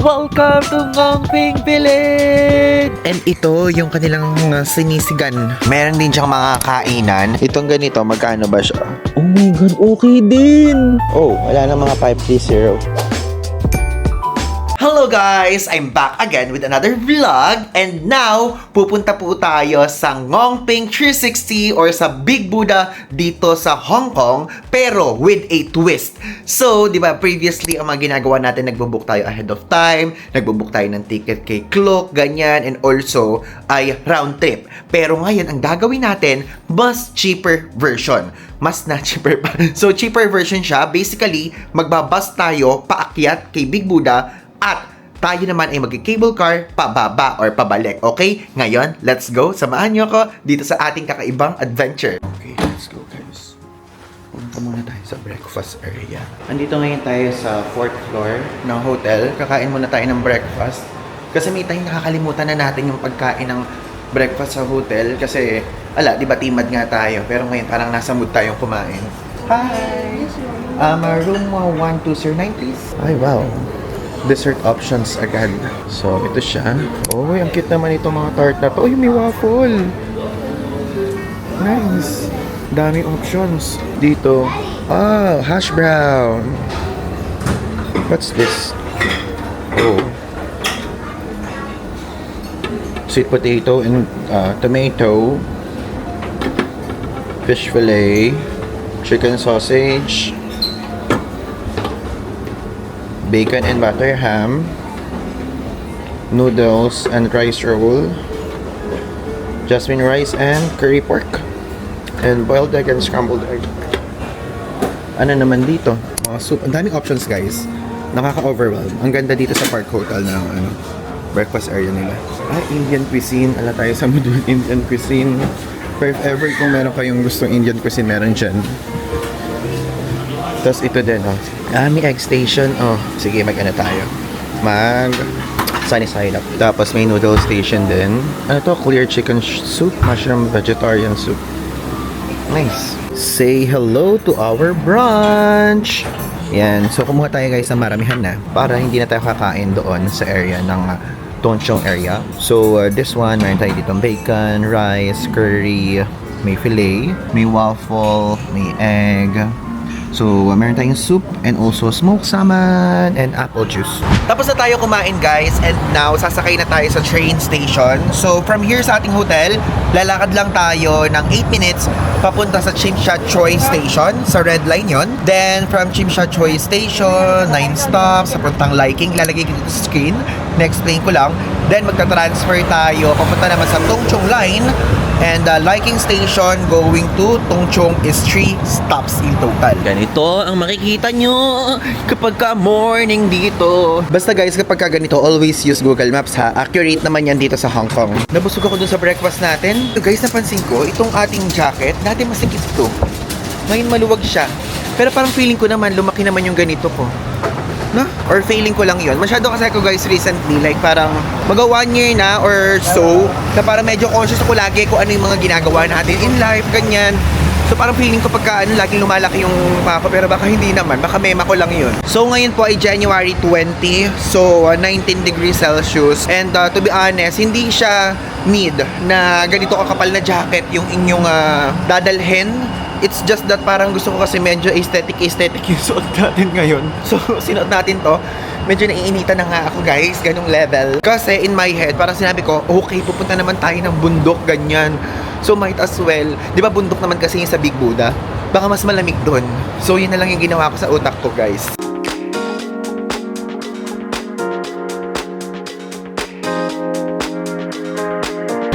Welcome to Ngongping Village! And ito yung kanilang sinisigan. Meron din siyang mga kainan. Itong ganito, magkano ba siya? Oh my God, okay din! Oh, wala na mga 530. Hello guys! I'm back again with another vlog. And now, pupunta po tayo sa Ngongping 360 or sa Big Buddha dito sa Hong Kong, pero with a twist. So, di ba, previously, ang mga ginagawa natin, nagbo-book tayo ahead of time, nagbo-book tayo ng ticket kay Klook, ganyan, and also ay round trip. Pero ngayon, ang gagawin natin, mas cheaper version. Mas na cheaper pa. So, cheaper version siya. Basically, magbabas tayo paakyat kay Big Buddha at tayo naman ay mag-cable car pababa or pabalik. Okay? Ngayon, let's go. Samahan niyo ako dito sa ating kakaibang adventure. Okay, let's go guys. Punta muna tayo sa breakfast area. Andito ngayon tayo sa 4th floor ng hotel. Kakain muna tayo ng breakfast. Kasi may tayong nakakalimutan na natin yung pagkain ng breakfast sa hotel. Kasi, di ba timad nga tayo. Pero ngayon parang nasa mood tayong kumain. Hi! Room 1209 please. Ay, wow. Dessert options agad. So, ito siya. Oh, ang cute naman itong mga tart na to. Oh, may waffle. Nice. Daming options. Dito. Oh, hash brown. What's this? Oh. Sweet potato and tomato. Fish fillet. Chicken sausage. Bacon and butter ham, noodles and rice roll, jasmine rice and curry pork, and boiled egg and scrambled egg. Ano naman dito? Mga soup. Ang daming options guys. Nakaka-overwhelm. Ang ganda dito sa Park Hotel ng breakfast area nila. Indian cuisine. Ala tayo sa mood with Indian cuisine. Pero if ever kung meron kayong gustong Indian cuisine, meron dyan. Tapos ito din, may egg station. Sige, mag-ano tayo. Sunny side up. Tapos may noodle station din. Ano to? Clear chicken soup. Mushroom vegetarian soup. Nice. Say hello to our brunch. Yan. So, kumuha tayo guys ng maramihan na. Para hindi na tayo kakain doon sa area ng Tung Chung area. So, this one, meron tayo ditong bacon, rice, curry, may fillet, may waffle, may egg. So, meron tayong soup and also smoked salmon and apple juice. Tapos na tayo kumain guys and now sasakay na tayo sa train station. So, from here sa ating hotel, lalakad lang tayo ng 8 minutes papunta sa Tsim Sha Tsui Station. Sa red line yon. Then, from Tsim Sha Tsui Station, 9 stops, sa puntang Liking. Lalagay ko dito sa screen. Na-explain ko lang. Then, magta-transfer tayo papunta naman sa Tung Chung Line. And Liking Station going to Tung Chung is 3 stops in total. Ganito ang makikita nyo kapag ka morning dito. Basta guys, kapag ka ganito, always use Google Maps ha. Accurate naman yan dito sa Hong Kong. Nabusog ako dun sa breakfast natin. So guys, napansin ko, itong ating jacket, dati masikip to. Ngayon maluwag siya. Pero parang feeling ko naman, lumaki naman yung ganito ko. No? Or feeling ko lang yun. Masyado kasi ako guys recently, like parang mag 1 year na or so, na parang medyo conscious ako lagi kung ano yung mga ginagawa natin in life, ganyan. So parang feeling ko pagka laging lumalaki yung mapa, pero baka hindi naman, baka mema ko lang yun. So ngayon po ay January 20, so 19 degrees Celsius. And to be honest, hindi siya need na ganito kakapal na jacket yung inyong dadalhin. It's just that parang gusto ko kasi medyo aesthetic yung suot natin ngayon. So, sinuot natin to. Medyo naiinitan na nga ako guys, ganung level. Kasi in my head, parang sinabi ko, okay, pupunta naman tayo ng bundok, ganyan. So, might as well. Di ba bundok naman kasi yung sa Big Buddha? Baka mas malamig doon. So, yun na lang yung ginawa ko sa utak ko guys.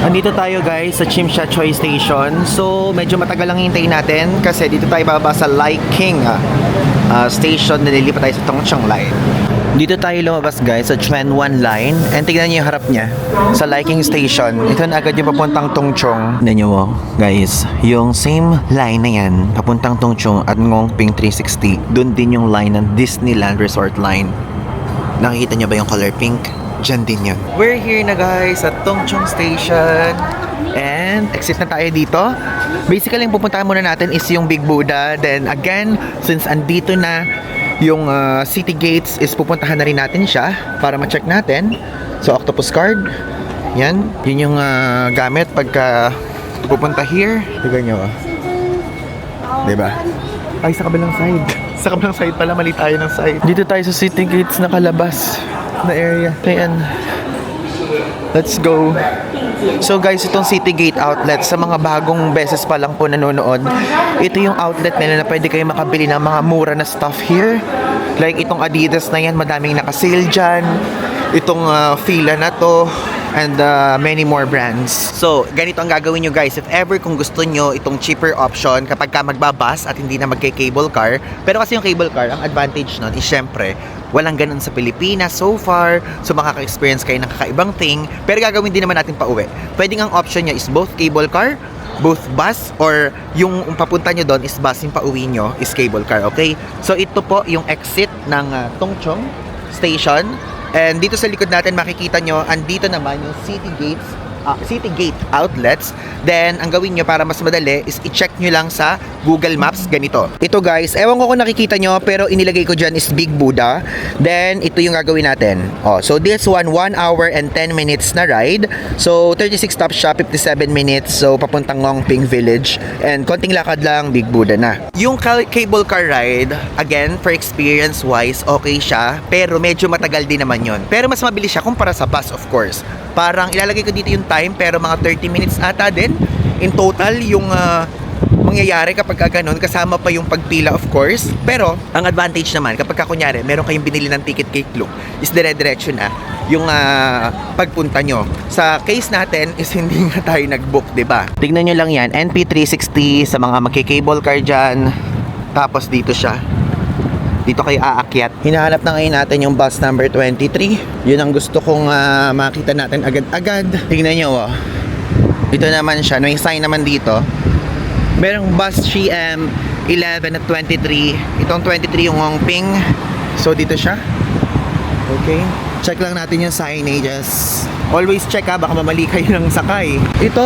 Andito tayo guys sa Tsim Sha Tsui Station. So, medyo matagal lang hintayin natin kasi dito tayo bababa sa Liking Station na nilipat tayo sa Tung Chung Line. Dito tayo lumabas guys sa Chuan Wan Line and tignan niyo yung harap niya sa Liking Station. Ito na agad yung papuntang Tung Chung. Tignan niyo guys, yung same line na yan papuntang Tung Chung at Ngongping 360. Doon din yung line ng Disneyland Resort Line. Nakikita niyo ba yung color pink? Diyan din yun. We're here na guys at Tung Chung Station. And exit na tayo dito. Basically, yung pupuntahan muna natin is yung Big Buddha. Then again, since andito na, Yung City Gates is pupuntahan na rin natin siya para ma-check natin. So, octopus card. Yan. Yun yung gamit pagka pupunta here. Tignan nyo. Diba? Ay, sa kabilang side. Sa kabilang side pala, mali tayo ng side. Dito tayo sa City Gates na kalabas na area. Ayan. Let's go. So guys, itong City Gate outlet, sa mga bagong beses pa lang po nanonood, ito yung outlet nila na pwede kayo makabili ng mga mura na stuff here. Like itong Adidas na yan, madaming nakasale dyan. Itong Fila na to. And many more brands. So, ganito ang gagawin nyo guys. If ever kung gusto nyo itong cheaper option kapag ka magbabas at hindi na magke-cable car. Pero kasi yung cable car, ang advantage nun is syempre, walang ganun sa Pilipinas so far. So, makaka-experience kayo ng kakaibang thing. Pero gagawin din naman natin pa uwi. Pwedeng ang option nyo is both cable car, both bus, or yung papunta nyo doon is bus, yung pauwi nyo is cable car, okay? So, ito po yung exit ng Tongchong Station. And dito sa likod natin makikita nyo, andito naman yung City Gate outlets. Then, ang gawin nyo para mas madali is i-check nyo lang sa Google Maps ganito. Ito guys, ewan ko kung nakikita nyo, pero inilagay ko dyan is Big Buddha. Then, ito yung gagawin natin. So, this 1 hour and 10 minutes na ride. So, 36 stops siya, 57 minutes. So, papuntang Ngongping Village. And konting lakad lang, Big Buddha na. Yung cable car ride, again, for experience wise, okay siya. Pero medyo matagal din naman yon. Pero mas mabilis siya kumpara sa bus, of course. Parang ilalagay ko dito yung time, pero mga 30 minutes ata din. In total, yung mangyayari kapag ganun, kasama pa yung pagpila of course. Pero, ang advantage naman, kapag kunyari, meron kayong binili ng ticket kay Klook, is dire-diretso na yung pagpunta nyo. Sa case natin, is hindi nga tayo nag-book, diba? Tignan nyo lang yan, NP360 sa mga magki-cable car dyan. Tapos dito siya. Dito kayo aakyat. Hinahanap na ngayon natin yung bus number 23. Yun ang gusto kong makita natin agad-agad. Tignan nyo, oh. Dito naman siya. May sign naman dito. Merong bus GM 11 at 23. Itong 23 yung Ngongping. So, dito siya. Okay. Check lang natin yung signages. Always check baka mamali kayo ng sakay. Ito,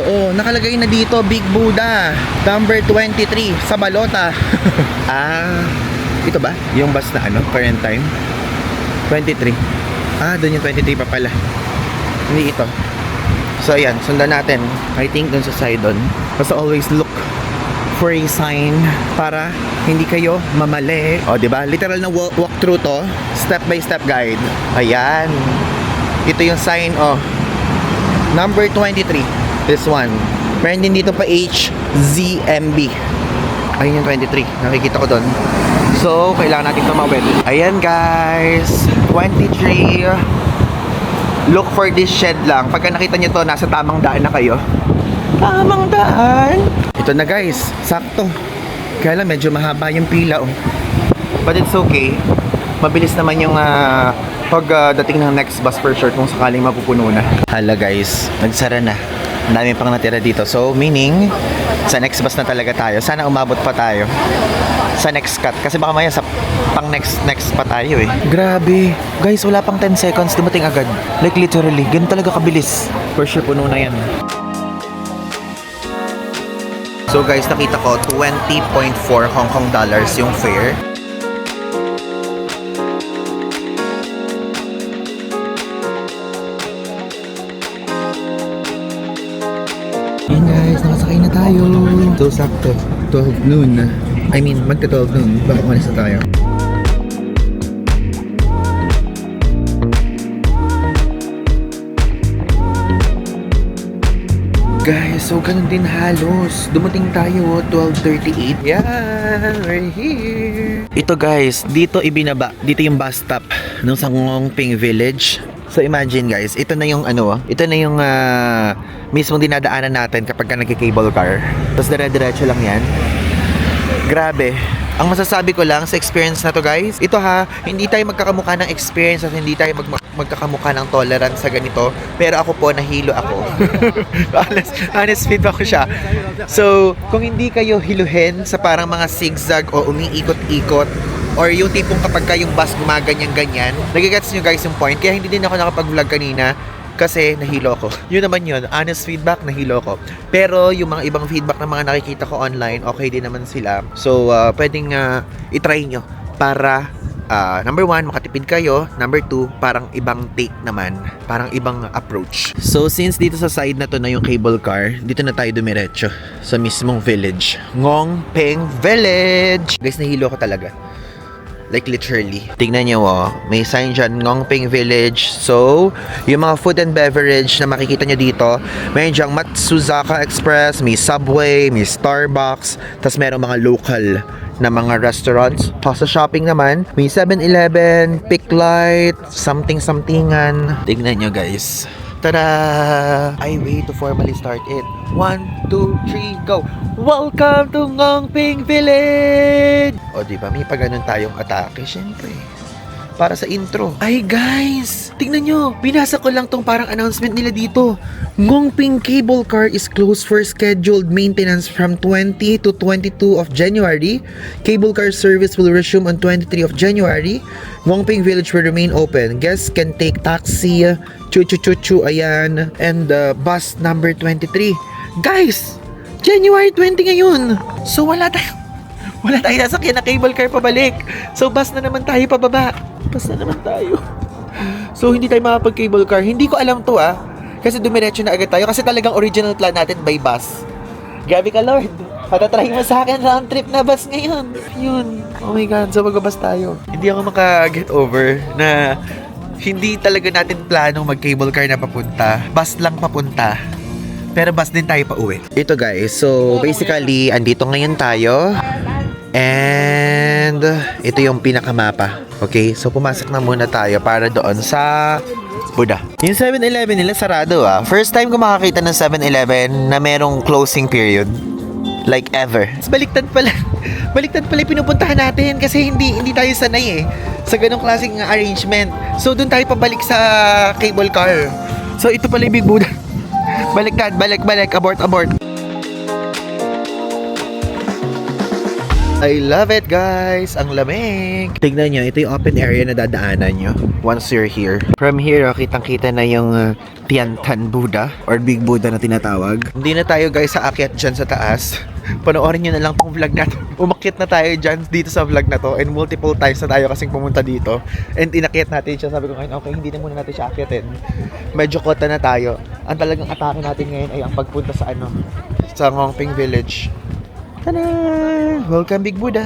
oh, nakalagay na dito, Big Buddha. Number 23, sa Balota. Ito ba? Yung bus na current time? 23. Doon yung 23 pa pala. Hindi ito. So, ayan, sundan natin. I think doon sa side doon. Basta always look for a sign para hindi kayo mamali. O, diba? Literal na walk through to. Step by step guide. Ayan. Ito yung sign, number 23. This one. Meron din dito pa HZMB. Ayun yung 23. Nakikita ko doon. So, kailangan natin tumawid. Ayan guys, 23. Look for this shed lang. Pagka nakita nyo to, nasa tamang daan na kayo. Tamang daan. Ito na guys, sakto. Kaya lang medyo mahaba yung pila, But it's okay. Mabilis naman yung pagdating ng next bus for sure kung sakaling mapupuno na. Hala guys, nagsara na. Ang dami pang natira dito. So, meaning, sa next bus na talaga tayo. Sana umabot pa tayo sa next cut. Kasi baka maya sa pang next pa tayo Grabe. Guys, wala pang 10 seconds. Dumating agad. Like literally. Ganun talaga kabilis. For sure, puno na yan. So guys, nakita ko 20.4 Hong Kong dollars yung fare. Ayan guys, nakasakay na tayo. So sakto, 12 noon. I mean, magta-12 noon. Baka umalis na tayo. Guys, so ganun din halos. Dumating tayo 12:38. Yeah, we're here. Ito guys, dito ibinaba. Dito yung bus stop ng Ngongping Village. So imagine guys, ito na yung ito na yung mismong dinadaanan natin kapag nagki-cable car. Tapos dire-diretso lang yan. Grabe. Ang masasabi ko lang sa experience na to guys, ito hindi tayo magkakamukha ng experience at hindi tayo magkakamukha ng tolerance sa ganito. Pero ako po, nahilo ako. honest feedback ko siya. So, kung hindi kayo hiluhin sa parang mga zigzag o umiikot-ikot, or yung tipong kapag yung bus gumaganyan-ganyan, nagigets nyo guys yung point. Kaya hindi din ako nakapag-vlog kanina kasi nahilo ko. Yun naman yun, honest feedback, nahilo ko. Pero yung mga ibang feedback na mga nakikita ko online, okay din naman sila. So, pwedeng itry nyo para number one, makatipid kayo. Number two, parang ibang take naman. Parang ibang approach. So, since dito sa side na to na yung cable car, dito na tayo dumiretso sa mismong village. Ngong Ping Village! Guys, nahilo ko talaga. Like literally. Tingnan nyo may sign dyan, Ngong Ping Village. So, yung mga food and beverage na makikita nyo dito, may dyang Matsuzaka Express, may Subway, may Starbucks, tas merong mga local na mga restaurants. Sa shopping naman, may 7-Eleven, Piclight, something-somethingan. Tingnan nyo guys. Tada! I wait to formally start it. 1, 2, 3, go! Welcome to Ngong Ping Village! O diba, may pag-anon tayong atake, syempre. Para sa intro. Ay guys! Tingnan nyo! Binasa ko lang tong parang announcement nila dito. Ngong Ping Cable Car is closed for scheduled maintenance from 20 to 22 of January. Cable car service will resume on 23 of January. Ngong Ping Village will remain open. Guests can take taxi, chu-chu-chu-chu, ayan, and bus number 23. Guys! January 20 ngayon! So wala tayo nasakyan na cable car pabalik. So bus na naman tayo pababa. Bus na naman tayo. So hindi tayo makapag-cable car. Hindi ko alam to kasi dumiretso na agad tayo. Kasi talagang original plan natin by bus. Grabe ka Lord. Patatry mo sa akin round trip na bus ngayon. Yun. Oh my God. So mag-bus tayo. Hindi ako maka-get over na hindi talaga natin planong mag-cable car na papunta. Bus lang papunta. Pero bus din tayo pa uwi. Ito guys. So basically, andito ngayon tayo. And ito yung pinakamapa. Okay? So pumasok na muna tayo para doon sa Buda. Yung 7-Eleven nila sarado First time ko makakita ng 7-Eleven na merong closing period. Like ever. Baliktad pala yung pinupuntahan natin kasi hindi tayo sanay sa ganong klaseng arrangement. So doon tayo pabalik sa cable car. So ito pala yung Big Buddha. Baliktad, balik, abort. I love it guys! Ang lamig! Tignan nyo, ito yung open area na dadaanan nyo once you're here. From here, kitang-kita na yung Tiantan Buddha or Big Buddha na tinatawag. Hindi na tayo guys aakyat dyan sa taas. Panoorin nyo na lang tong vlog natin. Umakyat na tayo dyan dito sa vlog na to and multiple times na tayo kasing pumunta dito. And inakyat natin siya. Sabi ko ngayon, okay, hindi na muna natin siya akyatin. Medyo kota na tayo. Ang talagang atake natin ngayon ay ang pagpunta sa sa Ngong Ping Village. Tada! Welcome Big Buddha.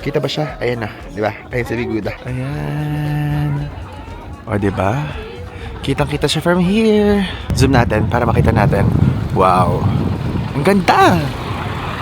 Kita ba siya? Ayan na, di ba? Ayan si Big Buddha. Ayan. O, di ba? Kitang-kita siya from here. Zoom natin para makita natin. Wow. Ang ganda!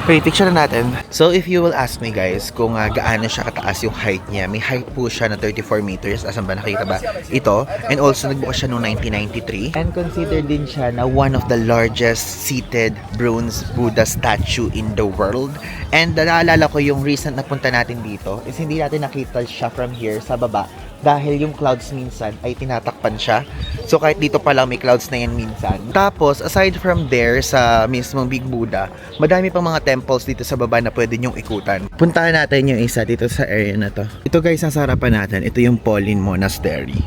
Wait, picture na natin. So, if you will ask me guys, kung gaano siya kataas yung height niya, may height po siya na 34 meters. Asan ba? Nakita ba? Ito. And also, nagbukas siya noong 1993. And considered din siya na one of the largest seated bronze Buddha statue in the world. And naalala ko yung recent na punta natin dito is hindi natin nakita siya from here sa baba. Dahil yung clouds minsan ay tinatakpan siya. So kahit dito pa lang may clouds na yan minsan. Tapos aside from there sa mismong Big Buddha, madami pang mga temples dito sa baba na pwede nyong ikutan. Puntahan natin yung isa dito sa area na to. Ito guys, ang harapan natin, ito yung Pauline Monastery.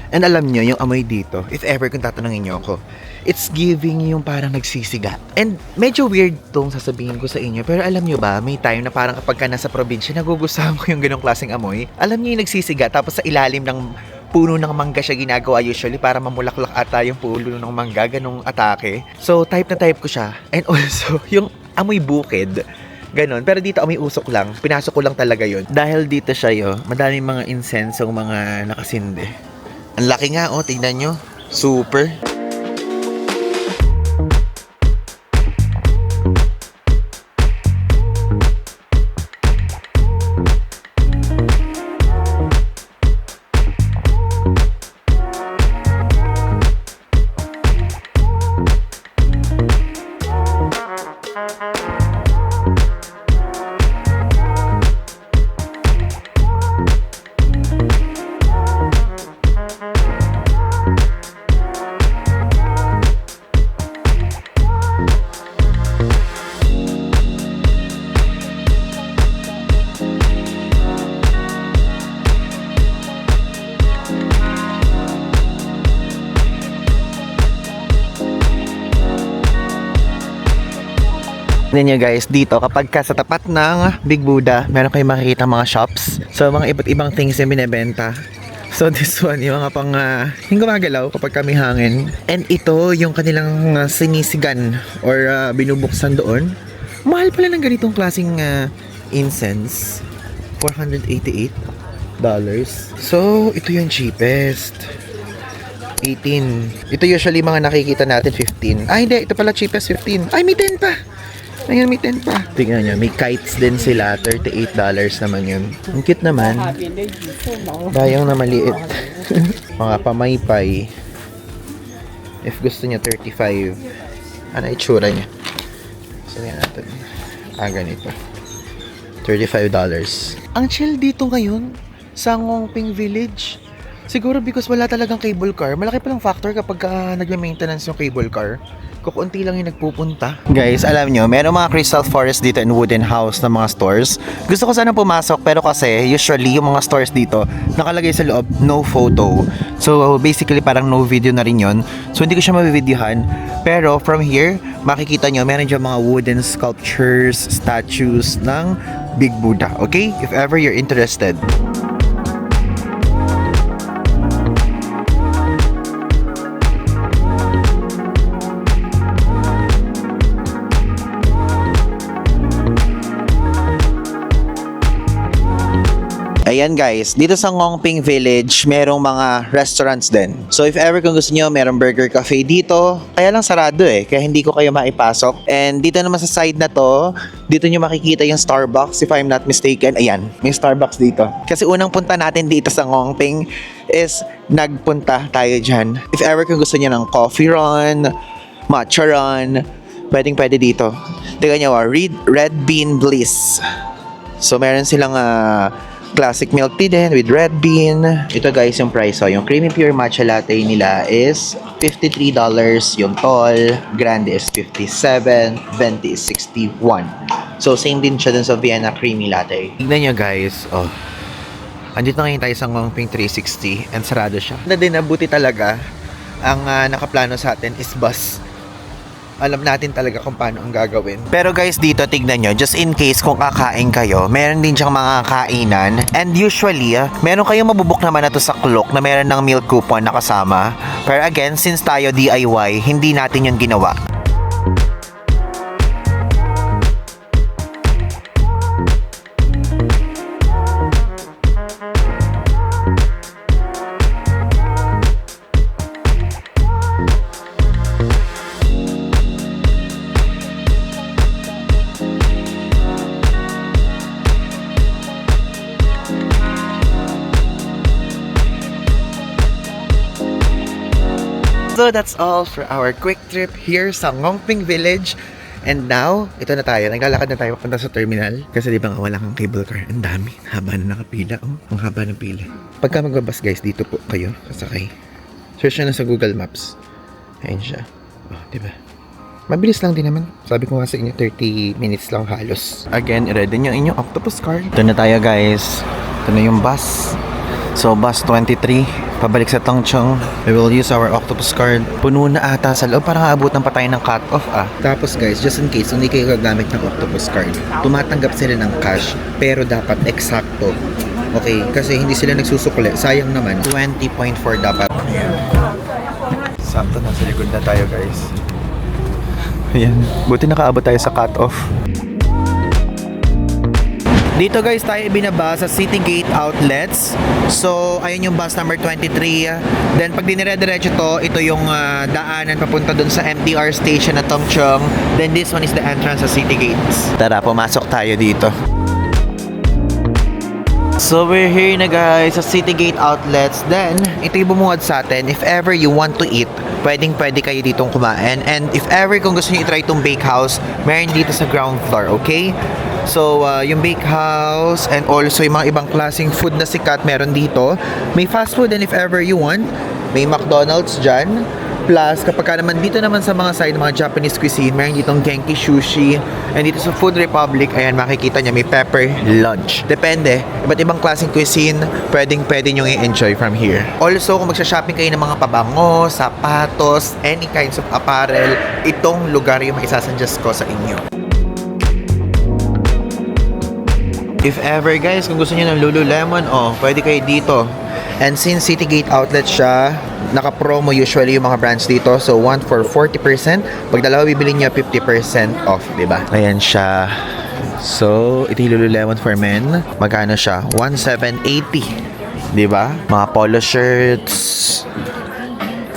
And alam nyo, yung amoy dito, if ever kung tatanungin nyo ako, it's giving yung parang nagsisiga. And medyo weird tong sasabihin ko sa inyo, pero alam nyo ba, may time na parang kapag ka nasa probinsya, nagugustuhan ko yung ganong klaseng amoy. Alam nyo yung nagsisiga, tapos sa ilalim ng puno ng mangga siya ginagawa usually para mamulaklak ata yung puno ng mangga, ganong atake. So, type na type ko siya. And also, yung amoy bukid, ganon. Pero dito amoy usok lang. Pinasok ko lang talaga yun. Dahil dito siya madaming mga insensong mga nakasindi. Ang laki nga, tingnan nyo. Super. Tignan nyo guys, dito kapag ka sa tapat ng Big Buddha, meron kayong makikita mga shops. So mga iba't ibang things yung binibenta. So this one, yung mga pang yung gumagalaw kapag kami hangin. And ito yung kanilang sinisigan or binubuksan doon. Mahal pala ng ganitong klaseng incense. $488. So ito yung cheapest. 18. Ito usually mga nakikita natin 15. Ay hindi, ito pala cheapest 15. Ay may 10 pa. Ayan, may 10 pa. Tingnan nyo, may kites din sila. $38 naman yun. Ang cute naman. Bayang na maliit. Mga pamaypay. If gusto niya, 35. Ano itsura niya? Sabihin natin. Ganito. $35. Ang chill dito ngayon sa Ngongping Village. Siguro because wala talagang cable car. Malaki palang factor kapag nagme-maintenance yung cable car. Kukunti lang yung nagpupunta. Guys, alam nyo, meron mga Crystal Forest dito and Wooden House na mga stores. Gusto ko sana pumasok pero kasi usually yung mga stores dito nakalagay sa loob, no photo. So basically parang no video na rin yun. So hindi ko siya mabivideohan. Pero from here, makikita nyo, meron dyan mga wooden sculptures, statues ng Big Buddha. Okay? If ever you're interested. Ayan guys, dito sa Ngongping Village, merong mga restaurants din. So if ever kung gusto niyo, merong burger cafe dito. Kaya lang sarado kaya hindi ko kayo maipasok. And dito naman sa side na to, dito niyo makikita yung Starbucks if I'm not mistaken. Ayan, may Starbucks dito. Kasi unang punta natin dito sa Ngongping is nagpunta tayo dyan. If ever kung gusto niyo ng coffee run, matcha run, pwede dito. Tingnan niyo, Red Bean Bliss. So meron silang classic milk tea din with red bean. Ito guys yung price. So, yung creamy pure matcha latte nila is $53. Yung tall, grande is $57. Venti is $61. So, same din siya dun sa Vienna creamy latte. Tignan nyo guys. Oh. Andito ngayon tayo sa Ngongping 360 and sarado siya. Na din, nabuti talaga. Ang nakaplano sa atin is bus. Alam natin talaga kung paano ang gagawin. Pero guys, dito tignan nyo, just in case kung kakain kayo, meron din siyang mga kainan. And usually, meron kayong mabubuk naman na to sa Klook na meron ng meal coupon na kasama. Pero again, since tayo DIY, hindi natin yun ginawa. So that's all for our quick trip here sa Ngongping Village. And now, ito na tayo. Naglalakad na tayo papunta sa terminal. Kasi di ba nga wala kang cable car. Ang dami. Haba na nakapila. Oh, ang haba ng pila. Pagka magbabas guys, dito po kayo sasakay. Search na sa Google Maps. Ayan siya. Oh, di ba? Mabilis lang din naman. Sabi ko nga sa inyo, 30 minutes lang halos. Again, i-ready nyo inyong octopus card. Ito na tayo guys. Ito na yung bus. So, bus 23, pabalik sa Tongchong. We will use our octopus card. Puno na ata sa loob. Parang aabutan pa tayo ng cut-off Tapos guys, just in case hindi kayo gagamit ng octopus card, tumatanggap sila ng cash, pero dapat eksakto. Okay, kasi hindi sila nagsusukli. Sayang naman. 20.4 dapat. Sakto na sa likod na tayo guys. Ayan. Buti nakaabot tayo sa cut-off. Dito guys tayo ibinaba sa City Gate Outlets. So ayun yung bus number 23. Then pag dinire-diretso to, ito yung daanan papunta dun sa MTR station na Tongchong. Then this one is the entrance sa City Gates. Tara, pumasok tayo dito. So we're here na guys sa City Gate Outlets. Then ito yung bumuhat sa atin. If ever you want to eat, pwede kayo ditong kumain. And if ever kung gusto nyo i-try itong bakehouse, meron dito sa ground floor, okay? So, yung bakehouse and also yung mga ibang klaseng food na sikat meron dito. May fast food and if ever you want, may McDonald's dyan. Plus, kapag ka naman dito naman sa mga side, mga Japanese cuisine, meron ditong Genki Sushi. And dito sa Food Republic, ayan, makikita niya, may pepper lunch. Depende. Iba't ibang klaseng cuisine, pwede nyo i-enjoy from here. Also, kung magsha-shopping kayo ng mga pabango, sapatos, any kinds of apparel, itong lugar yung maisasuggest ko sa inyo. If ever guys, kung gusto niyo ng Lululemon, pwede kayo dito. And since Citygate outlet siya, naka-promo usually yung mga brands dito. So, one for 40%. Pag dalawa bibili niyo, 50% off, diba? Ayan siya. So, ito yung Lululemon for men. Magkano siya? 1,780. Diba? Mga polo shirts.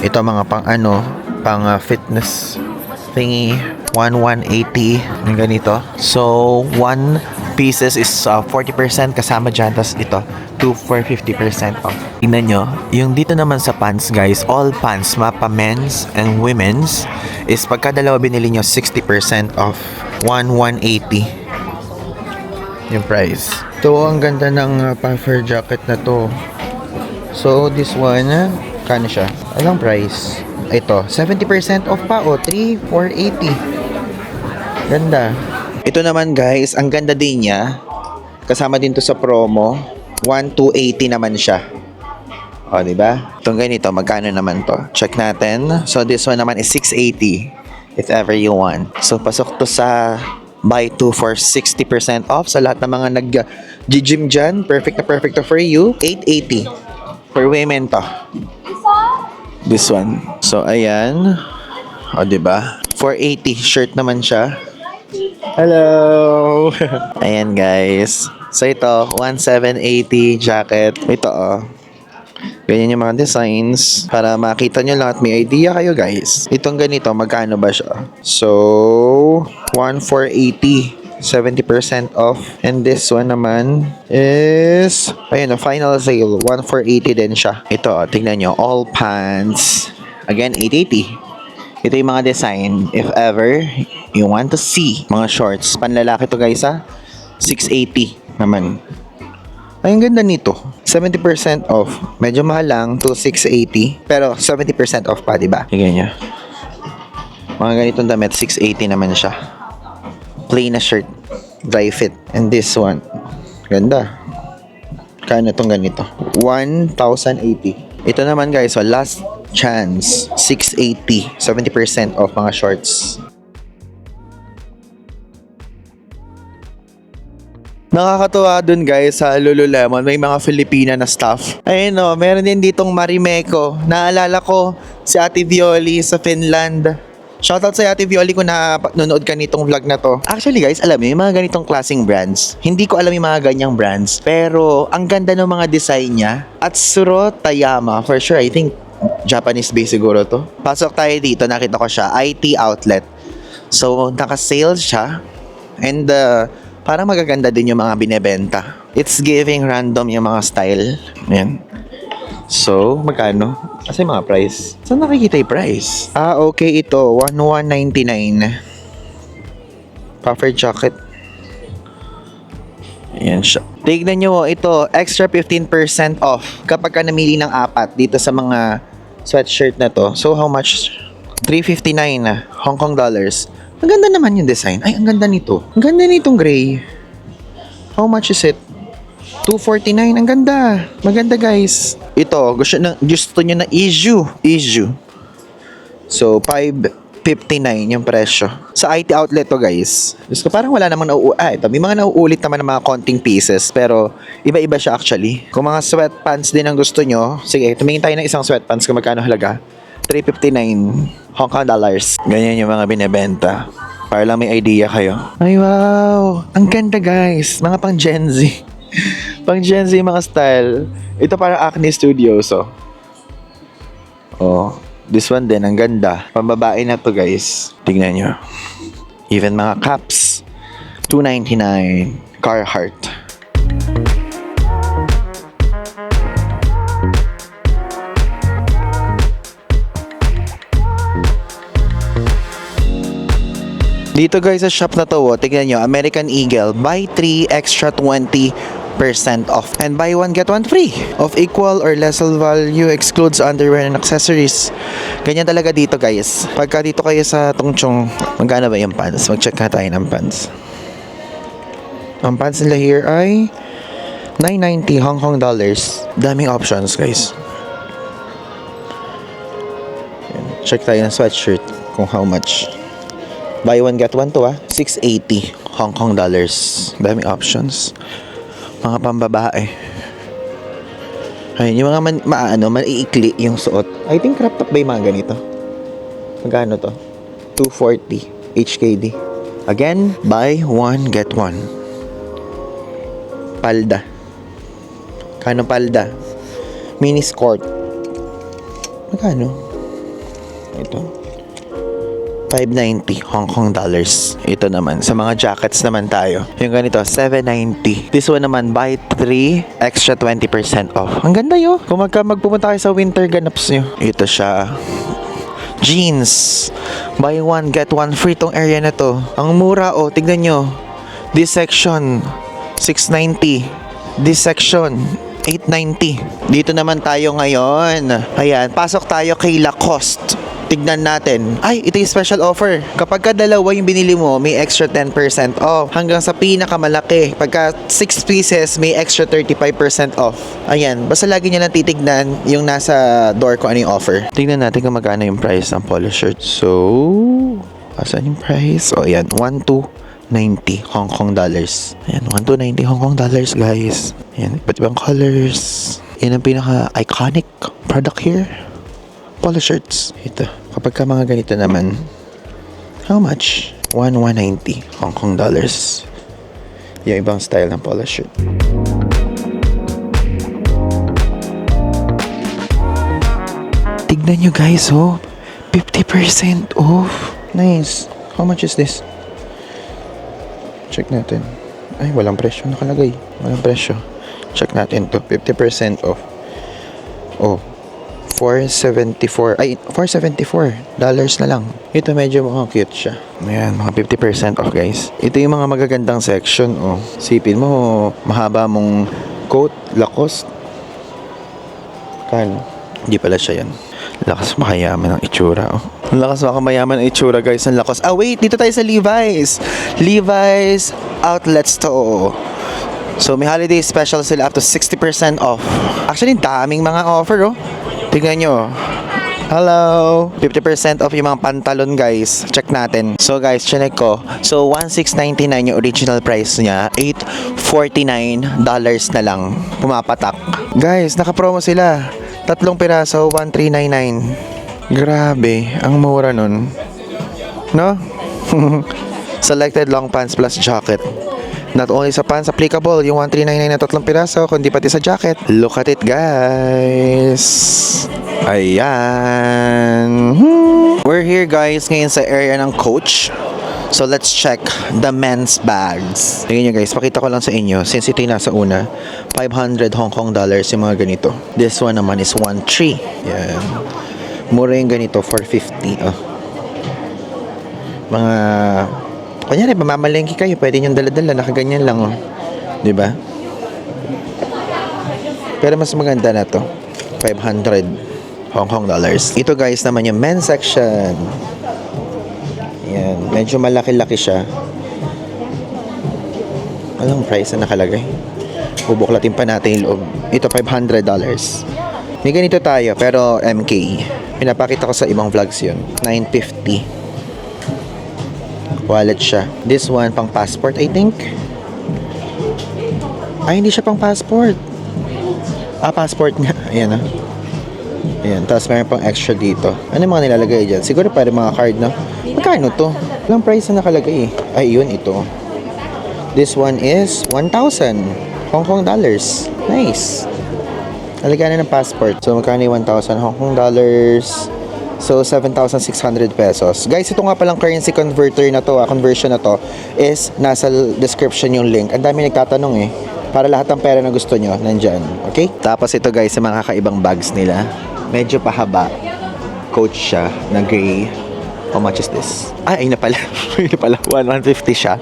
Ito mga pang fitness thingy. 1,180. Yung ganito. So, 1 pieces is 40% kasama dyan. Tapos ito, 2 for 50% off. Tingnan nyo, yung dito naman sa pants guys, all pants, mapa men's and women's, is pagka dalawa binili nyo, 60% off. 1,180 yung price. Ito, ang ganda ng puffer jacket na to. So, this one, kano siya? Anong price? Ito, 70% off pa, 3,480. Ganda. Ito naman guys, ang ganda din niya. Kasama din to sa promo. 1,280 naman siya. O, diba? Itong ganito, magkano naman to? Check natin. So, this one naman is 680. If ever you want. So, pasok to sa buy 2 for 60% off. Sa lahat ng mga nag-gym dyan, perfect na perfect to for you. 880. For women to. This one. So, ayan. O, diba? 480. Shirt naman siya. Hello! Ayan guys. So ito, 1,780 jacket. Ito ganyan yung mga designs para makita nyo lang at may idea kayo guys. Itong ganito, magkano ba siya? So, 1,480. 70% off. And this one naman is, ayun, final sale. 1,480 din siya. Ito, tignan nyo. All pants. Again, 880. Ito yung mga design. If ever you want to see mga shorts, panlalaki to guys 680 naman. Ay, ang ganda nito. 70% off. Medyo mahal lang to 680. Pero 70% off pa, diba? Tingnan nyo. Mga ganitong damit, 680 naman siya. Plain na shirt. Dry fit. And this one. Ganda. Kano itong ganito? 1,080. Ito naman guys, last chance, 680, 70% off mga shorts. Nakakatuwa dun guys sa Lululemon, may mga Filipina na staff. Ayun meron din ditong Marimeco. Naalala ko si Ate Violi sa Finland. Shoutout sa Ate Violi kung nanonood ka nitong vlog na to. Actually guys, alam niyo yung mga ganitong klaseng brands. Hindi ko alam yung mga ganyang brands, pero ang ganda ng mga design niya. Atsuro Tayama, for sure, I think Japanese base siguro to. Pasok tayo dito, nakita ko siya, IT outlet. So, naka-sales siya. And parang magaganda din yung mga binebenta. It's giving random yung mga style. Ayan. So, magkano? Kasi mga price. Saan nakikita yung price? Okay, ito. 1,199. Puffer jacket. Ayan siya. Tignan nyo, ito, extra 15% off kapag ka namili ng 4 dito sa mga sweatshirt na to. So, how much? 359 Hong Kong dollars. Ang ganda naman yung design. Ay, ang ganda nito. Ang ganda nitong gray. How much is it? 249. Ang ganda. Maganda, guys. Ito, gusto nyo na issue. So, 559 yung presyo. Sa IT outlet to guys. Gusto parang wala namang ito, may mga nauulit naman ng mga konting pieces, pero iba-iba siya actually. Kung mga sweatpants din ang gusto nyo, sige, tumingin tayo ng isang sweatpants kung magkano halaga. 359 Hong Kong dollars. Ganyan yung mga binebenta. Para lang may idea kayo. Ay wow! Ang ganda guys. Mga pang Gen Z. Pang Gen Z mga style. Ito para Acne Studios this one din, ang ganda. Pambabae na to guys. Tignan nyo. Even mga caps. 299 Carhartt. Dito guys sa shop na to, tignan nyo, American Eagle, buy 3 extra 20% off and buy 1 get 1 free of equal or lesser value, excludes underwear and accessories. Ganyan talaga dito guys. Pagka dito kayo sa Tongchong, magkano ba yung pants? Mag-check na tayo ng pants. Ang pants nila here ay 990 Hong Kong dollars. Daming options guys. Check tayo ng sweatshirt kung how much. Buy 1 get 1 to 680 Hong Kong dollars. Daming options. Mga pambabae. Ayun, yung mga maiikli yung suot. I think crop top ba yung mga ganito? Magkano to? 240 HKD. Again, buy one, get one. Palda. Kano palda? Mini skirt. Magkano? Ito. 590 Hong Kong dollars. Ito naman, sa mga jackets naman tayo. Yung ganito, 790. This one naman, buy 3, extra 20% off. Ang ganda yun. Kung magpupunta kayo sa winter ganaps nyo. Ito siya. Jeans. Buy one, get one free tong area na to. Ang mura oh, tignan nyo. This section, 690. This section, 890. Dito naman tayo ngayon. Ayan, pasok tayo kay Lacoste. Tignan natin. Ay, ito yung special offer. Kapag ka dalawa yung binili mo, may extra 10% off. Hanggang sa pinakamalaki. Pagka 6 pieces, may extra 35% off. Ayan. Basta lagi niya lang titignan yung nasa door ko ano yung offer. Tignan natin kung magkano yung price ng polo shirt. So, asan yung price? O, ayan. 1,290 Hong Kong dollars. Ayan, 1,290 Hong Kong dollars, guys. Ayan, iba't ibang colors. Yan ang pinaka-iconic product here. Polo shirts. Ito. Kapag ka mga ganito naman, how much? 1,190 Hong Kong dollars. Yung ibang style ng polo shirt. Tignan nyo guys, oh. 50% off. Nice. How much is this? Check natin. Ay, walang presyo nakalagay. Walang presyo. Check natin to. 50% off. Oh. 474 dollars na lang. Ito medyo mukhang cute siya. Ayan, mga 50% off guys. Ito yung mga magagandang section. Oh. Sipin mo, mahaba mong coat, Lacoste. Kano? Hindi pala siya yan. Lakas makayaman ng itsura. Oh. Lakas makamayaman ng itsura guys ng Lacoste. Ah wait, dito tayo sa Levi's. Levi's outlet store. So may holiday special sila up to 60% off. Actually, daming mga offer oh. Tingnan nyo. Hello. 50% off yung mga pantalon guys. Check natin. So guys, chinek ko. So 1,699 yung original price niya. $849 na lang. Pumapatak. Guys, naka-promo sila. 3 piraso, 1,399. Grabe. Ang mura nun. No? Selected long pants plus jacket. Not only sa pants applicable, yung 1,399 na 3 piraso, kundi pati sa jacket. Look at it, guys. Ayan. We're here, guys, ngayon sa area ng Coach. So, let's check the men's bags. Tingnan nyo, guys. Pakita ko lang sa inyo. Since ito yung nasa una, 500 Hong Kong dollars yung mga ganito. This one naman is 1,300. Yan. Mura yung ganito, 450. Oh. Mga... Kunyari, pamamalengke kayo, pwede niyong dala-dala, nakaganyan lang, oh. Diba? Pero mas maganda na to. 500 Hong Kong dollars. Ito guys naman yung men's section. Yan, medyo malaki-laki siya. Anong price na nakalagay? Bubuklatin pa natin yung loob. Ito, $500. May ganito tayo, pero MK. Pinapakita ko sa ibang vlogs yun. 950. Wallet siya. This one, pang passport, I think. Ay, hindi siya pang passport. Ah, passport nga. Ayan, ah. Ayan, tapos meron pang extra dito. Ano yung mga nilalagay dyan? Siguro para mga card, no? Magkano to? Walang price na nakalagay eh. Ay, yun, ito. This one is 1,000 Hong Kong dollars. Nice. Nalagyan na ng passport. So, magkano yung 1,000 Hong Kong dollars? So, 7,600 pesos. Guys, ito nga palang currency converter na to, conversion na to, is nasa description yung link. Ang dami nagtatanong eh. Para lahat ng pera na gusto nyo, nandyan. Okay? Tapos ito guys, sa mga kakaibang bags nila. Medyo pahaba. Coach siya, na gray. How much is this? Ay na pala. Ay na pala. 150 siya.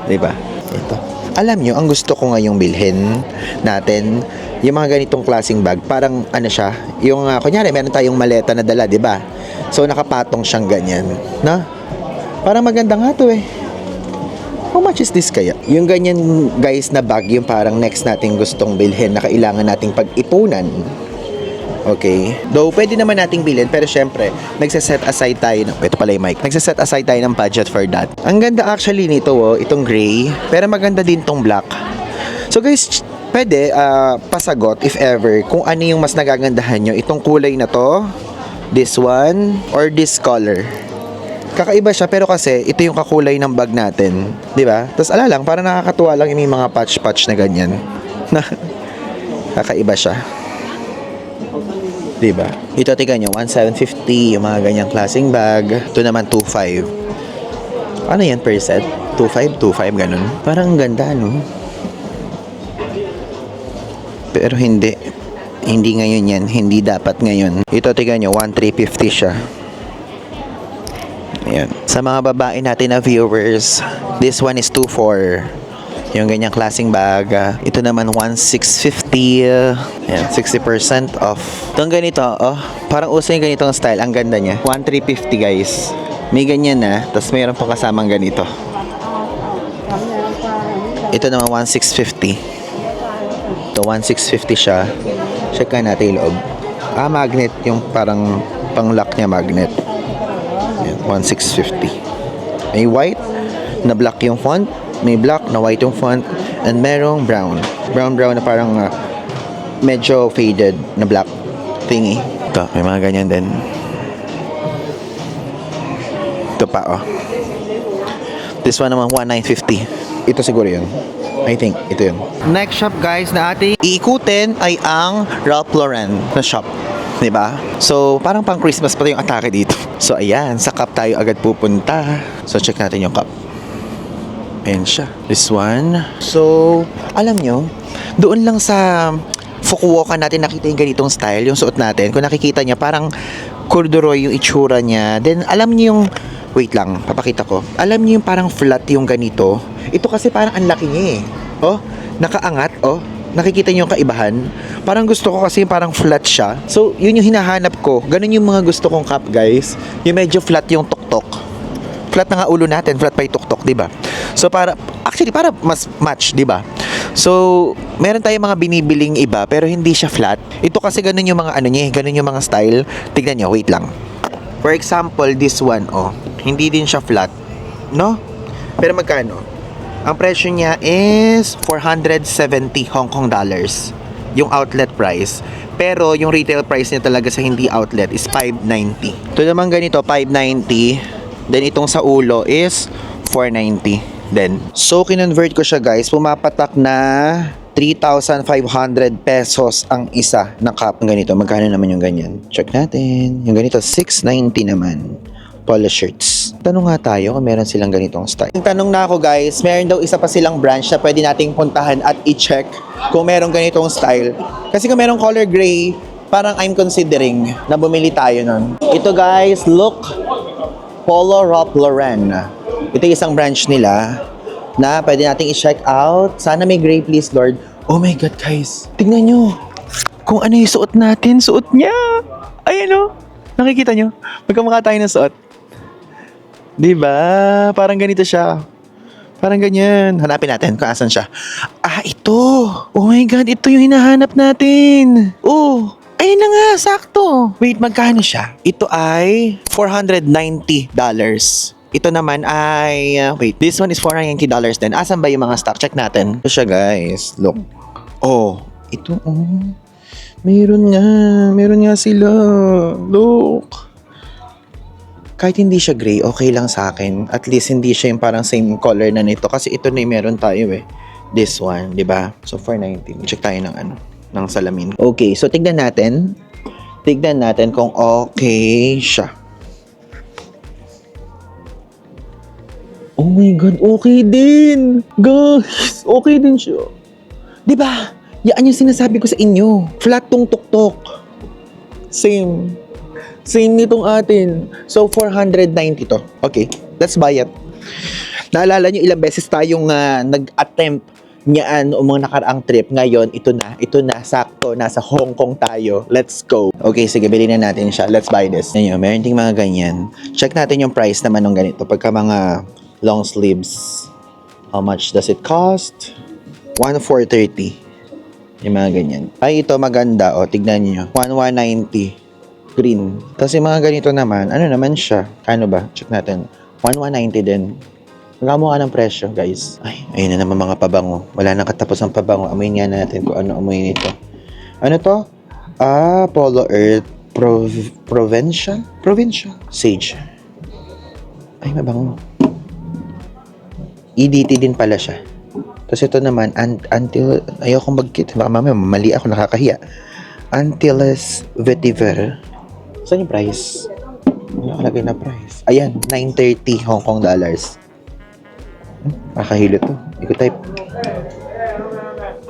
Diba? Ito. Alam nyo, ang gusto ko ngayong bilhin natin, yung mga ganitong klaseng bag, parang ano siya, yung kunyari meron tayong maleta na dala, 'di ba? So nakapatong siyang ganyan, no? Parang maganda nga 'to eh. How much is this kaya? Yung ganyan guys na bag, yung parang next nating gustong bilhin na kailangan nating pag-ipunan. Okay? Though, pwede naman nating bilhin, pero syempre, nagsaset aside tayo ng, ito pala yung mic, nagsaset aside tayo ng budget for that. Ang ganda actually nito, oh, itong gray, pero maganda din tong black. So guys, pwede pasagot if ever kung ano yung mas nagagandahan nyo. Itong kulay na to, this one, or this color. Kakaiba siya pero kasi ito yung kakulay ng bag natin, 'di ba? Tapos ala lang, parang nakakatuwa lang yung may mga patch-patch na ganyan. Na kakaiba siya. 'Di ba? Ito tingnan nyo, 1,750 yung mga ganyang klaseng bag. Ito naman 2,500. Ano yan per set? 2,500, 2,500 ganun. Parang ang ganda, no? Pero hindi. Hindi ngayon yan. Hindi dapat ngayon. Ito tingnan nyo, 1,350 siya. Ayan. Sa mga babae natin na viewers, this one is 2,400. Yung ganyang klaseng bag. Ito naman 1,650. Ayan, 60% off. Itong ganito, oh, parang uso yung ganitong style. Ang ganda niya. 1,350 guys. May ganyan na. Tapos mayroon pa kasamang ganito. Ito naman 1,650. Ito 1,650 siya. Check natin yung loob. Magnet. Yung parang pang-lock niya magnet. Ayan, 1,650. May white na black yung font. May black na white yung font. And merong brown. Brown na parang medyo faded na black thingy. Ito, may mga ganyan din. Ito pa, oh. This one naman, 1,950. Ito siguro yun. I think, ito yun. Next shop, guys, na ating iikutin ay ang Ralph Lauren na shop. Diba? So, parang pang Christmas pa yung atake dito. So, ayan. Sa cup tayo agad pupunta. So, check natin yung cup. Ayan siya. This one. So, alam nyo, doon lang sa Fukuoka natin nakita yung ganitong style, yung suot natin. Kung nakikita niya, parang corduroy yung itsura niya. Then, alam niyo yung, wait lang, papakita ko. Alam niyo yung parang flat yung ganito. Ito kasi parang ang laki niya eh. Oh, nakaangat, oh. Nakikita niyo yung kaibahan? Parang gusto ko kasi parang flat siya. So, yun yung hinahanap ko. Ganun yung mga gusto kong cup, guys. Yung medyo flat yung tuktok. Flat na nga ulo natin, flat pa yung tuktok, di ba? So, para mas match, di ba? So, meron tayong mga binibiling iba, pero hindi siya flat. Ito kasi ganun yung mga ano niya, ganun yung mga style. Tignan niyo, wait lang. For example, this one, oh. Hindi din siya flat, no? Pero magkano? Ang presyo niya is 470 Hong Kong dollars. Yung outlet price. Pero yung retail price niya talaga sa hindi outlet is 590. Ito naman ganito, 590. Then itong sa ulo is 490 then. So kinonvert ko siya guys, pumapatak na 3,500 pesos ang isa na cup ng ganito. Magkano naman yung ganyan? Check natin. Yung ganito 690 naman. Polo shirts. Tanong nga tayo kung meron silang ganitong style. Tanong na ako guys, meron daw isa pa silang branch na pwede nating puntahan at i-check kung meron ganitong style. Kasi kung merong color gray, parang I'm considering na bumili tayo nun. Ito guys, look. Polo Ralph Lauren. Ito yung isang branch nila na pwede nating i-check out. Sana may gray please, Lord. Oh my God, guys. Tingnan nyo. Kung ano yung suot natin, suot niya. Ayan o. Nakikita nyo? Magkamukha tayo ng suot. Diba? Parang ganito siya. Parang ganyan. Hanapin natin kung asan siya. Ito. Oh my God, ito yung hinahanap natin. Oh. Ayun na nga, sakto. Wait, magkano siya? Ito ay $490. Ito naman ay, wait, this one is $490 din. Asan ba yung mga stock? Check natin. Ito siya guys. Look. Oh, ito, oh. Meron nga sila. Look. Kahit hindi siya gray, okay lang sa akin. At least hindi siya yung parang same color na nito. Kasi ito na yung meron tayo eh. This one, di ba? So, $490. Check tayo ng ano. Ng salamin. Okay, so tignan natin. Tignan natin kung okay siya. Oh my God, okay din. Guys, okay din siya. Diba? Yan yung sinasabi ko sa inyo. Flat tong tuktok. Same. Same nitong atin. So, 490 to. Okay, let's buy it. Naalala nyo ilang beses tayong nag-attempt niyaan o mga nakaraang trip. Ngayon, ito na, sakto, nasa Hong Kong tayo. Let's go. Okay, sige, bilhin na natin siya. Let's buy this. Ngayon, meron ding mga ganyan. Check natin yung price naman ng ganito. Pagka mga long sleeves. How much does it cost? 1,430. Yung mga ganyan. Ay, ito maganda. O, tignan nyo. 1,190. Green. Tapos yung mga ganito naman, ano naman siya? Ano ba? Check natin. 1,190 din. Magkamukha ng presyo, guys. Ay, ayun na naman mga pabango. Wala nang katapos ang pabango. Amoyin nga natin kung ano amoy nito. Ano to? Polo Earth Provincial? Sage. Ay, mabango. EDT din pala siya. Tapos ito naman, until, ayokong baka mamaya, mali ako, nakakahiya. Antilles vetiver. Saan yung price? Wala nakalagay na price. Ayan, 930 Hong Kong dollars. Nakahilo to. Hindi ko type.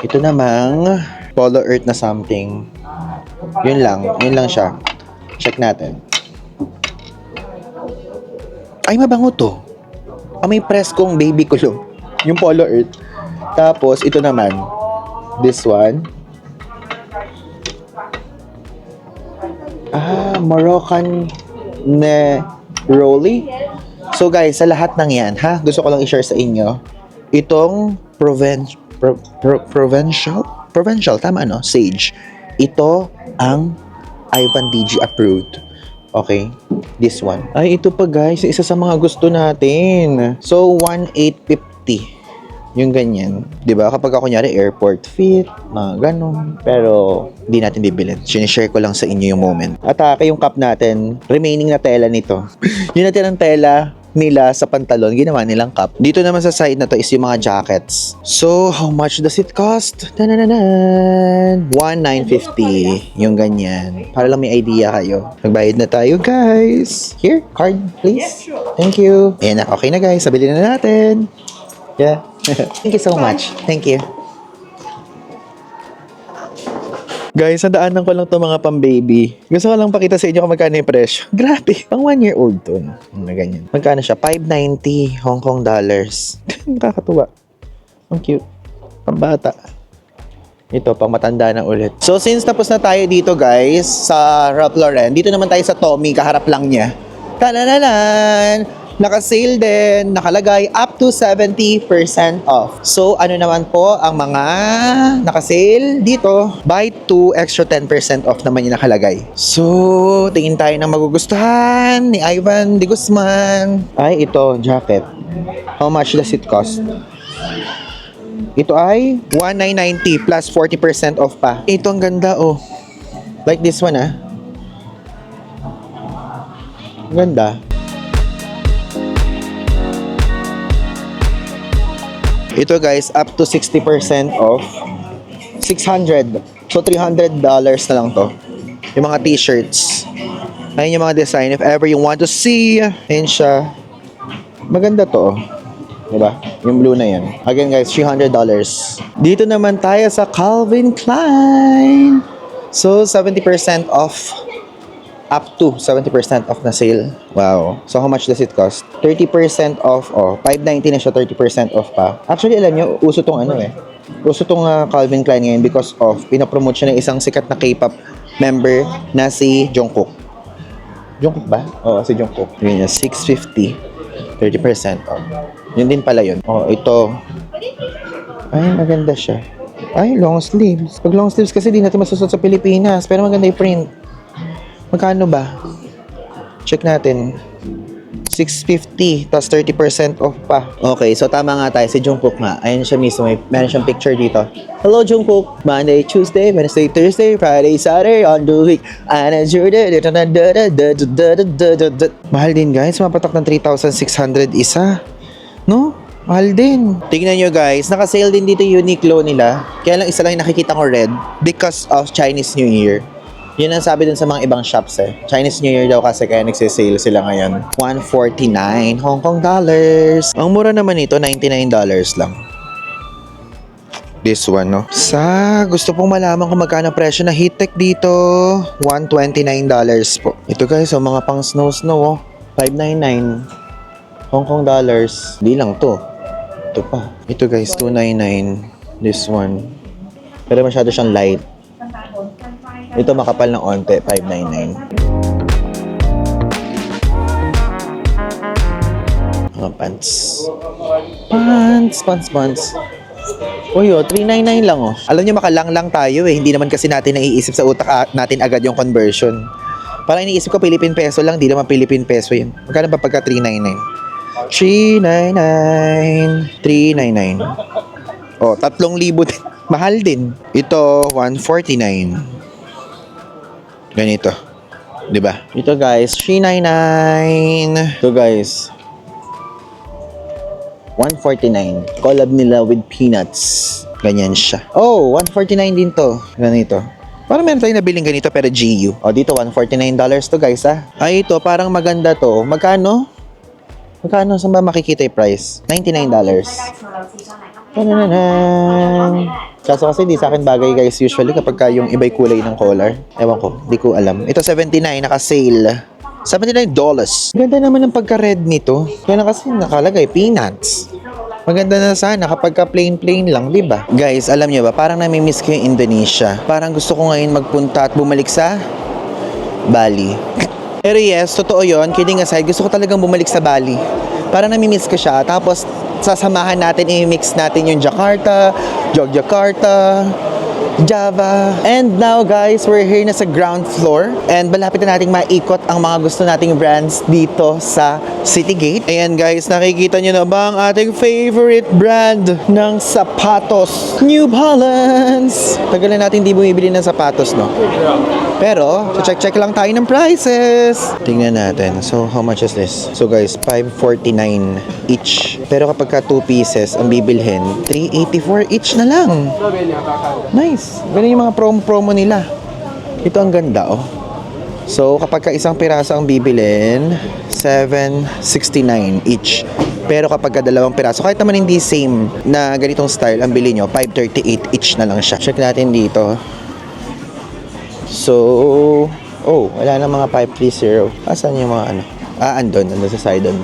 Ito namang Polo Earth na something. Yun lang siya. Check natin. Ay, mabango to. May press kong baby kulong. Yung Polo Earth. Tapos, ito naman. This one. Moroccan Neroli. So guys, sa lahat ng yan, gusto ko lang i-share sa inyo, itong provincial, tama no? Sage. Ito ang Ivan DG approved. Okay? This one. Ay, ito pa guys, isa sa mga gusto natin. So, 1,850. Yung ganyan. 'Di ba? Kapag ako kunyari airport fit, mga ganun. Pero, di natin bibilin. Sinishare ko lang sa inyo yung moment. At yung cup natin, remaining na tela nito. Yung natin ang tela nila sa pantalon, ginawa nilang cup. Dito naman sa side na to is yung mga jackets. So, how much does it cost? 1,950. Yung ganyan. Para lang may idea kayo. Magbayad na tayo, guys. Here, card, please. Thank you. Ayan na, okay na guys. Sabili na natin. Yeah. Thank you so much. Thank you. Guys, nadaanan ko lang to mga pang-baby. Gusto ko lang pakita sa inyo kung magkano yung presyo. Grabe, pang 1-year-old to. Na ganyan. Magkano siya? 590 Hong Kong dollars. Nakakatuwa. Ang cute. Pambata. Ito, pang matanda na ulit. So, since tapos na tayo dito, guys, sa Ralph Lauren, dito naman tayo sa Tommy, kaharap lang niya. Tanananan! Naka-sale din, nakalagay up to 70% off. So, ano naman po ang mga naka-sale dito? Buy 2, extra 10% off naman yung nakalagay. So, tingin tayo ng magugustuhan ni Ivan de Guzman. Ay, ito, jacket. How much does it cost? Ito ay 1,990 plus 40% off pa. Ito ang ganda, oh. Like this one, Ganda. Ito guys, up to 60% off. 600. So, $300 na lang to. Yung mga t-shirts. Ayun yung mga design. If ever you want to see, ayun siya. Maganda to, diba? Yung blue na yan. Again guys, $300. Dito naman tayo sa Calvin Klein. So, 70% off. Up to 70% off na sale. Wow. So, how much does it cost? 30% off. 590 na siya, 30% off pa. Actually, alam nyo, uso tong Uso tong Calvin Klein ngayon because of, pinapromote siya ng isang sikat na K-pop member na si Jungkook. Jungkook ba? Oo, si Jungkook. Yun, 650. 30% off. Yun din pala yun. Ito. Ay, maganda siya. Ay, long sleeves. Pag long sleeves kasi di natin masusot sa Pilipinas. Pero maganda yung print. Magkano ba? Check natin. 650 plus 30% off pa. Okay, so tama nga tayo. Si Jungkook nga. Ayun siya mismo. Meron siyang picture dito. Hello, Jungkook. Monday, Tuesday, Wednesday, Thursday, Friday, Saturday, on the week. Mahal din guys. Mapatak ng 3,600 isa. No? Mahal din. Tingnan nyo guys. Naka-sale din dito yung Uniqlo nila. Kaya lang isa lang yung nakikita ko red because of Chinese New Year. Yun ang sabi dun sa mga ibang shops Chinese New Year daw kasi kaya nagsisale sila ngayon. 149 Hong Kong dollars. Ang mura naman ito, $99 lang. This one, no? Gusto pong malaman kung magkano presyo na heattech dito. $129 po. Ito guys, mga pang snow, 599 Hong Kong dollars. Di lang to. Ito pa. Ito guys, 299. This one. Pero masyado siyang light. Ito makapal ng onte, 599. Mga pants. Pants. Uy, 399 lang Alam niyo makalang lang tayo Hindi naman kasi natin naiisip sa utak natin agad yung conversion. Parang iniisip ko Philippine peso lang, di naman Philippine peso yun. Magkano ba pagka 399? 399. 399. Oh, 3,000 din. Mahal din. Ito, 149. Ganito. 'Di ba? Ito guys, 399. Ito guys, 149. Collab nila with peanuts. Ganyan siya. Oh, 149 din to. Ganito. Parang meron tayong nabiling ganito pero GU. O, dito $149 to guys ha. Ay, ito parang maganda to. Magkano? Magkano? Saan ba makikita yung price? $99. Kaso kasi di sa akin bagay guys usually kapag yung iba'y kulay ng collar. Ewan ko, di ko alam. Ito 79, naka-sale. $79. Ganda naman ng pagka-red nito. Kaya na kasi nakalagay, peanuts. Maganda na sana kapag ka plain lang, di ba? Guys, alam niyo ba, parang nami-miss ko yung Indonesia. Parang gusto ko ngayon magpunta at bumalik sa Bali. Pero yes, totoo yun. Kidding aside, gusto ko talagang bumalik sa Bali. Parang nami-miss ko siya. Tapos, sasamahan natin, i-mix natin yung Jakarta, Yogyakarta, Java. And now guys, we're here na sa ground floor. And malapit na nating maikot ang mga gusto nating brands dito sa City Gate. Ayan guys, nakikita nyo na ba ang ating favorite brand ng sapatos? New Balance! Tagal na natin di bumibili ng sapatos, no? Pero, check lang tayo ng prices. Tingnan natin. So, how much is this? So guys, $549 each. Pero kapag ka 2 pieces ang bibilhin, $384 each na lang. Nice. Ganun yung mga promo nila. Ito ang ganda, oh. So, kapag ka isang piraso ang bibilhin, $769 each. Pero kapag ka dalawang piraso, kahit naman hindi same na ganitong style ang bili nyo, $538 each na lang siya. Check natin dito. So, oh, wala na mga 530. Asan yung mga ano? Andun sa side doon.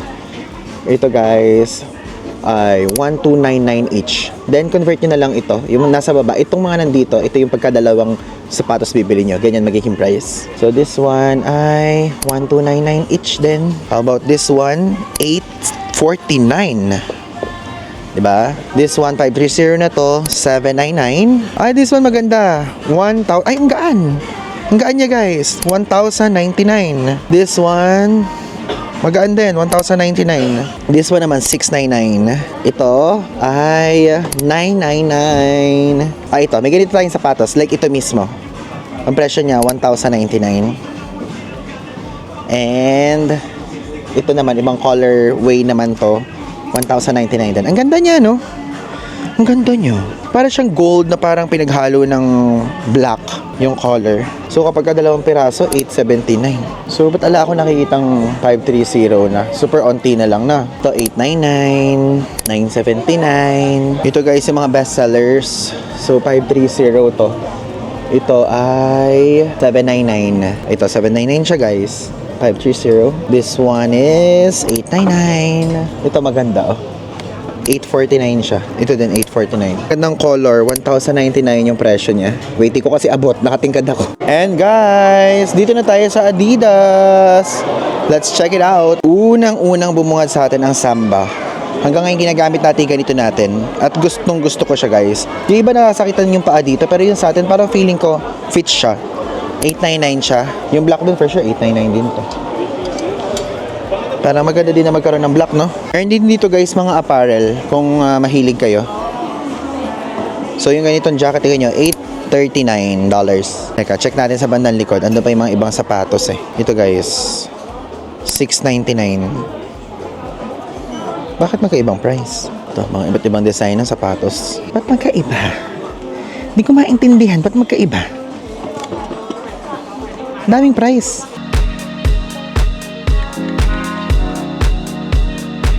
Ito guys, ay 1299 each. Then convert nyo na lang ito. Yung nasa baba, itong mga nandito, ito yung pagkadalawang sapatos bibili nyo. Ganyan magiging price. So this one ay 1299 each din. How about this one? 849. Diba? This one 530 na to, 799. Ay, this one maganda. 1,000. Ay, ang gaan. Ang gaan niya guys. 1,099. This one magaan din, 1,099. This one naman, 699. Ito ay 999. Ito, may ganito tayong sapatos. Like ito mismo. Ang presyo niya, 1,099. And ito naman, ibang colorway naman to. 1,099 din. Ang ganda niya, no? Ang ganda niya. Para siyang gold na parang pinaghalo ng black yung color. So kapag dalawang piraso, 879. So ba't ala ako nakikitang 530 na? Super onti na lang na. Ito 899, 979. Ito guys yung mga best sellers. So 530 to. Ito ay 799. Ito 799 siya guys. 530. This one is 899. Ito maganda, oh. 849 siya. Ito din 849. Gandang color, 1,099 yung presyo niya. Wait, ko kasi abot, nakatingkad ako. And guys, dito na tayo sa Adidas. Let's check it out. Unang-unang bumungad sa atin ang Samba. Hanggang ngayon ginagamit natin ganito natin. At gustong gusto ko siya guys. Yung iba nasakitan yung paa dito, pero yung sa atin parang feeling ko fit siya. 899 siya. Yung black dun for sure, 899 din to. Para maganda din na magkaroon ng black, no? Meron din dito guys mga apparel kung mahilig kayo. So yung ganitong jacket nyo, $839. Teka, check natin sa bandang likod. Ando pa yung mga ibang sapatos eh. Ito guys, $699. Bakit magkaibang price? Ito, mga iba't ibang design ng sapatos. Ba't magkaiba? Hindi ko maintindihan. Ba't magkaiba? Daming price.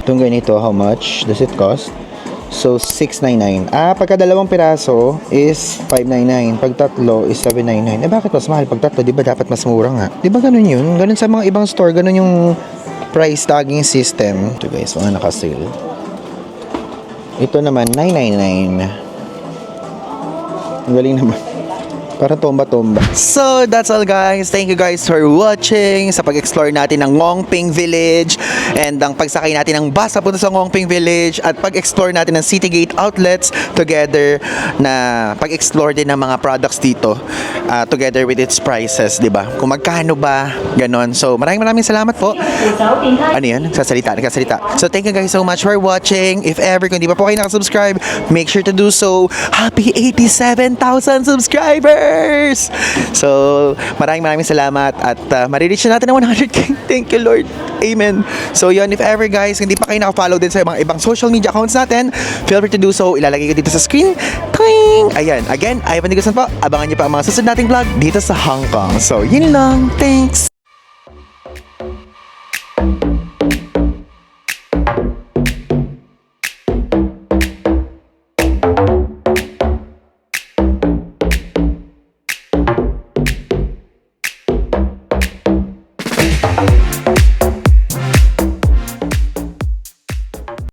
Itong ganito, how much does it cost? So, $699. Pagka dalawang piraso is $599. Pag tatlo is $799. Bakit mas mahal? Pag tatlo, di ba dapat mas mura nga? Di ba ganun yun? Ganun sa mga ibang store, ganun yung price tagging system. Ito guys, mga naka-sale. Ito naman, $999. Ang galing naman. Parang tomba-tomba. So, that's all guys. Thank you guys for watching sa pag-explore natin ng Ngongping Village and ang pagsakay natin ng bus papunta sa Ngongping Village at pag-explore natin ng Citygate outlets together na pag-explore din ng mga products dito together with its prices, di ba? Kung magkano ba, ganon. So, maraming salamat po. Ano yan? Nagsasalita. So, thank you guys so much for watching. If ever, kung di pa po kayo nakasubscribe, make sure to do so. Happy 87,000 subscribers! So, maraming salamat at marireach na natin ang 100k. Thank you, Lord. Amen. So, yun, if ever guys, hindi pa kayo nakafollow din sa mga ibang social media accounts natin, feel free to do so. Ilalagay ko dito sa screen. Ting! Ayan. Again, Ivan Digusan po. Abangan niyo pa ang mga susunod nating vlog dito sa Hong Kong. So, yun lang. Thanks!